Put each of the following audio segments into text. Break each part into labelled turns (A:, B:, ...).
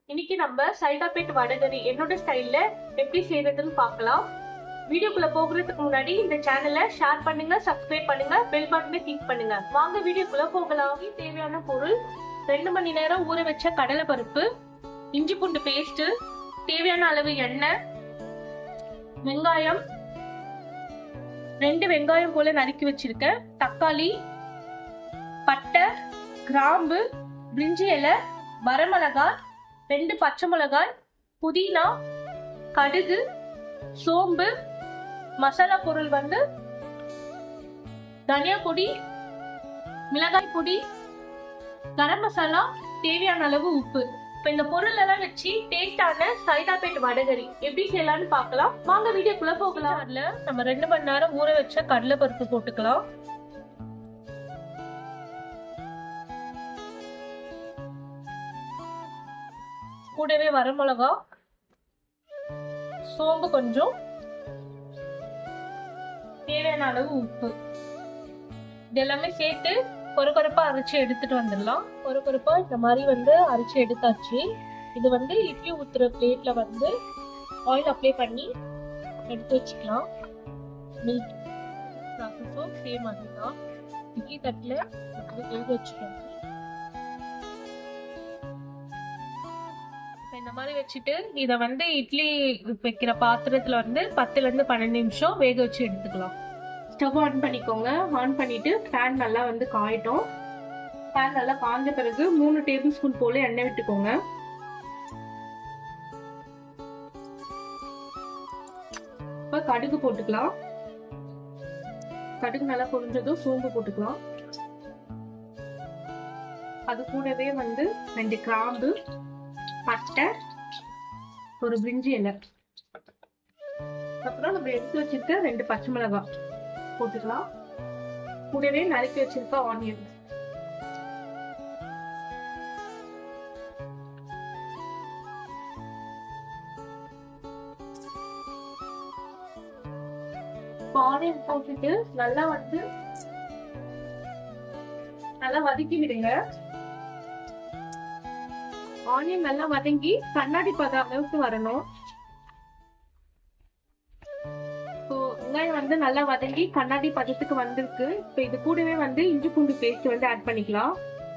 A: இன்னைக்கு நம்ம சைதாப்பேட் வடகரி என்னோட ஸ்டைல்ல எப்படி செய்யறதுன்னு பார்க்கலாம். வீடியோக்குள்ள போகிறதுக்கு முன்னாடி இந்த சேனலை ஷேர் பண்ணுங்க, சப்ஸ்கிரைப் பண்ணுங்க, பெல் பட்டனை கிளிக் பண்ணுங்க. வாங்க வீடியோக்குள்ள போகலாம். தேவையான பொருள் 2 மணி நேரம் ஊற வச்ச கடலை பருப்பு, இஞ்சி பூண்டு பேஸ்ட், தேவையான அளவு எண்ணெய், வெங்காயம் 2 வெங்காயம் போல நறுக்கி வச்சிருக்கேன், தக்காளி, பட்டை, கிராம்பு, பிரிஞ்சி இலை, வரமிளகாய், 2 பச்சை மிளகாய், புதினா, கடுகு, சோம்பு, மசாலா பொருள் வந்து தனியா பொடி, மிளகாய் பொடி, கரம் மசாலா, தேவையான அளவு உப்பு. இப்ப இந்த பொருள் எல்லாம் வச்சு டேஸ்டான சைதாப்பேட் வடகரி எப்படி செய்யலாம்னு பார்க்கலாம். வாங்க வீடியோக்குள்ள போகலாம். அதுல நம்ம 2 மணி நேரம் ஊற வச்ச கடலை பருப்பு போட்டுக்கலாம். கூடவே வரமிளகா, சோம்பு கொஞ்சம், தேவையான அளவு உப்பு, இதெல்லாமே சேர்த்து கொரகொரப்பா அரைச்சு எடுத்துட்டு வந்துடலாம். கொரகொரப்பா இந்த மாதிரி வந்து அரைச்சு எடுத்தாச்சு. இது வந்து இட்லி ஊத்துற பிளேட்ல வந்து ஆயில் அப்ளை பண்ணி எடுத்து வச்சுக்கலாம். மில்க் ப்ராசஸும் சேம் அதுதான். இட்லி தட்டில் வேக வச்சுக்கோங்க. இந்த மாதிரி வச்சுட்டு இதை வந்து இட்லி வைக்கிற பாத்திரத்துல வந்து 10ல இருந்து 12 நிமிஷம் வேக வச்சு எடுத்துக்கலாம். ஸ்டவ் ஆன் பண்ணிக்கோங்க. ஆன் பண்ணிட்டு பேன் நல்லா வந்து காயட்டும். பேன் நல்லா காய்ஞ்ச பிறகு 3 டேபிள் ஸ்பூன் போல எண்ணெய் விட்டுக்கோங்க. இப்ப கடுகு போட்டுக்கலாம். கடுகு நல்லா பொரிஞ்சதும் சோம்பு போட்டுக்கலாம். அது கூடவே வந்து 2 கிராம்பு, பட்டை, ஒரு பிரிஞ்சி இலை, அப்புறம் நம்ம எடுத்து வச்சிருக்க 2 பச்சை மிளகாய் போட்டுக்கலாம். கூடவே நறுக்கி வச்சிருக்க ஆனியன். ஆனியன் போட்டுட்டு நல்லா வதக்கி விடுங்க. ஆனியன் நல்லா வதங்கி கண்ணாடி பத அளவுக்கு வரணும். வெங்காயம் வந்து நல்லா வதங்கி கண்ணாடி பதத்துக்கு வந்திருக்கு. இப்ப இது கூடவே வந்து இஞ்சி பூண்டு பேஸ்ட் வந்து ஆட் பண்ணிக்கலாம்.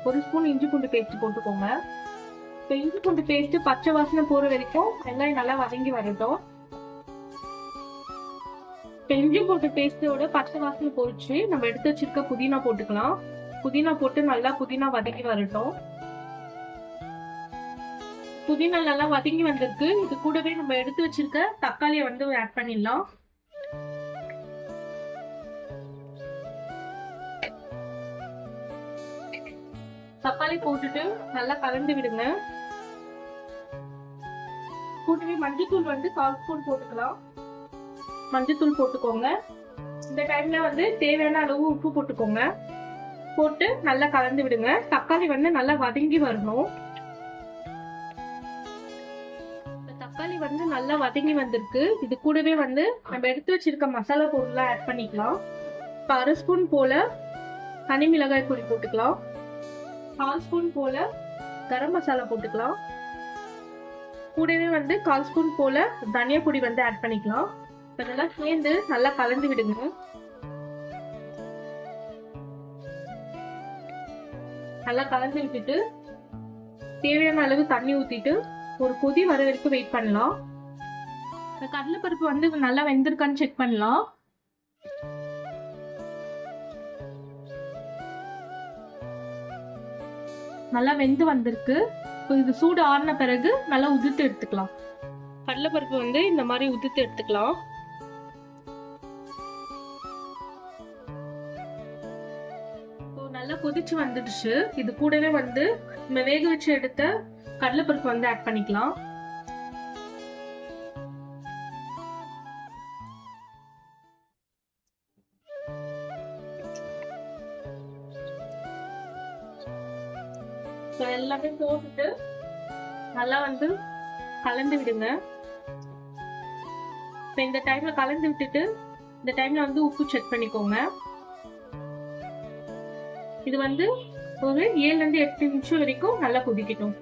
A: 1 ஸ்பூன் இஞ்சி பூண்டு பேஸ்ட் போட்டுக்கோங்க. இப்ப இஞ்சி பூண்டு பேஸ்ட் பச்சை வாசனை போற வரைக்கும் வெங்காயம் நல்லா வதங்கி வரட்டும். இப்ப இஞ்சி பூண்டு பேஸ்டோட பச்சை வாசனை போயிடுச்சு. நம்ம எடுத்து வச்சிருக்க புதினா போட்டுக்கலாம். புதினா போட்டு நல்லா புதினா வதங்கி வரட்டும். புதினா நல்லா வதங்கி வந்திருக்கு. இது கூடவே நம்ம எடுத்து வச்சிருக்க தக்காளியை வந்து ஆட் பண்ணிடலாம். தக்காளி போட்டுட்டு நல்லா கலந்து விடுங்க. கூடவே மஞ்சத்தூள் வந்து 1/4 ஸ்பூன் போட்டுக்கலாம். மஞ்சத்தூள் போட்டுக்கோங்க. இந்த டைம்ல வந்து தேவையான அளவு உப்பு போட்டுக்கோங்க. போட்டு நல்லா கலந்து விடுங்க. தக்காளி வந்து நல்லா வதங்கி வரணும். தக்காளி வந்து நல்லா வதங்கி வந்திருக்கு. இது கூடவே வந்து நம்ம எடுத்து வச்சிருக்க மசாலா பொருள்லாம் ஆட் பண்ணிக்கலாம். 1/2 ஸ்பூன் போல தனி மிளகாய் பொடி போட்டுக்கலாம். 1/4 ஸ்பூன் போல கரம் மசாலா போட்டுக்கலாம். கூடவே வந்து 1/4 ஸ்பூன் போல தனியா பொடி வந்து ஆட் பண்ணிக்கலாம். இதெல்லாம் சேர்ந்து நல்லா கலந்து விடுங்க. நல்லா கலந்து விட்டுட்டு தேவையான அளவு தண்ணி ஊத்திட்டு ஒரு கொதி வர வரைக்கும் வெயிட் பண்ணலாம். கடலைப்பருப்பு வந்து நல்லா வெந்திருக்கான்னு செக் பண்ணலாம். நல்லா வெந்து வந்திருக்கு. இது சூடு ஆறின பிறகு நல்லா உதிர்த்து எடுத்துக்கலாம். கடலைப்பருப்பு வந்து இந்த மாதிரி உதிர்த்து எடுத்துக்கலாம். நல்லா கொதிச்சு வந்துடுச்சு. இது கூடவே வந்து நம்ம வேக வச்சு எடுத்த கடலைப்பருப்பு வந்து ஆட் பண்ணிக்கலாம். எல்லாமே போட்டுட்டு நல்லா வந்து கலந்து விடுங்க. இப்ப இந்த டைம்ல கலந்து விட்டுட்டு இந்த டைம்ல வந்து உப்பு செக் பண்ணிக்கோங்க. இது வந்து ஒரு 7 ல இருந்து 8 நிமிஷம் வரைக்கும் நல்லா கொதிக்கட்டும்.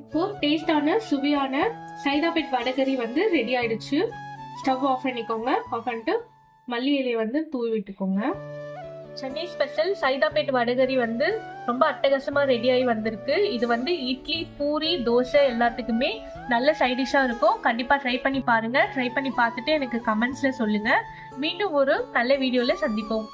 A: இப்போ டேஸ்டான சுவையான சைதாப்பேட் வடகறி வந்து ரெடி ஆயிடுச்சு. ஸ்டவ் ஆஃப் பண்ணிக்கோங்க. ஆஃப் பண்ணிட்டு மல்லி இலையை வந்து தூவி விட்டுக்கோங்க. சென்னை ஸ்பெஷல் சைதாப்பேட் வடகறி வந்து ரொம்ப அட்டகாசமா ரெடி ஆகி வந்திருக்கு. இது வந்து இட்லி, பூரி, தோசை எல்லாத்துக்குமே நல்ல சைட் டிஷ்ஷா இருக்கும். கண்டிப்பா ட்ரை பண்ணி பாருங்க. ட்ரை பண்ணி பார்த்துட்டு எனக்கு கமெண்ட்ஸ்ல சொல்லுங்க. மீண்டும் ஒரு நல்ல வீடியோல சந்திப்போம்.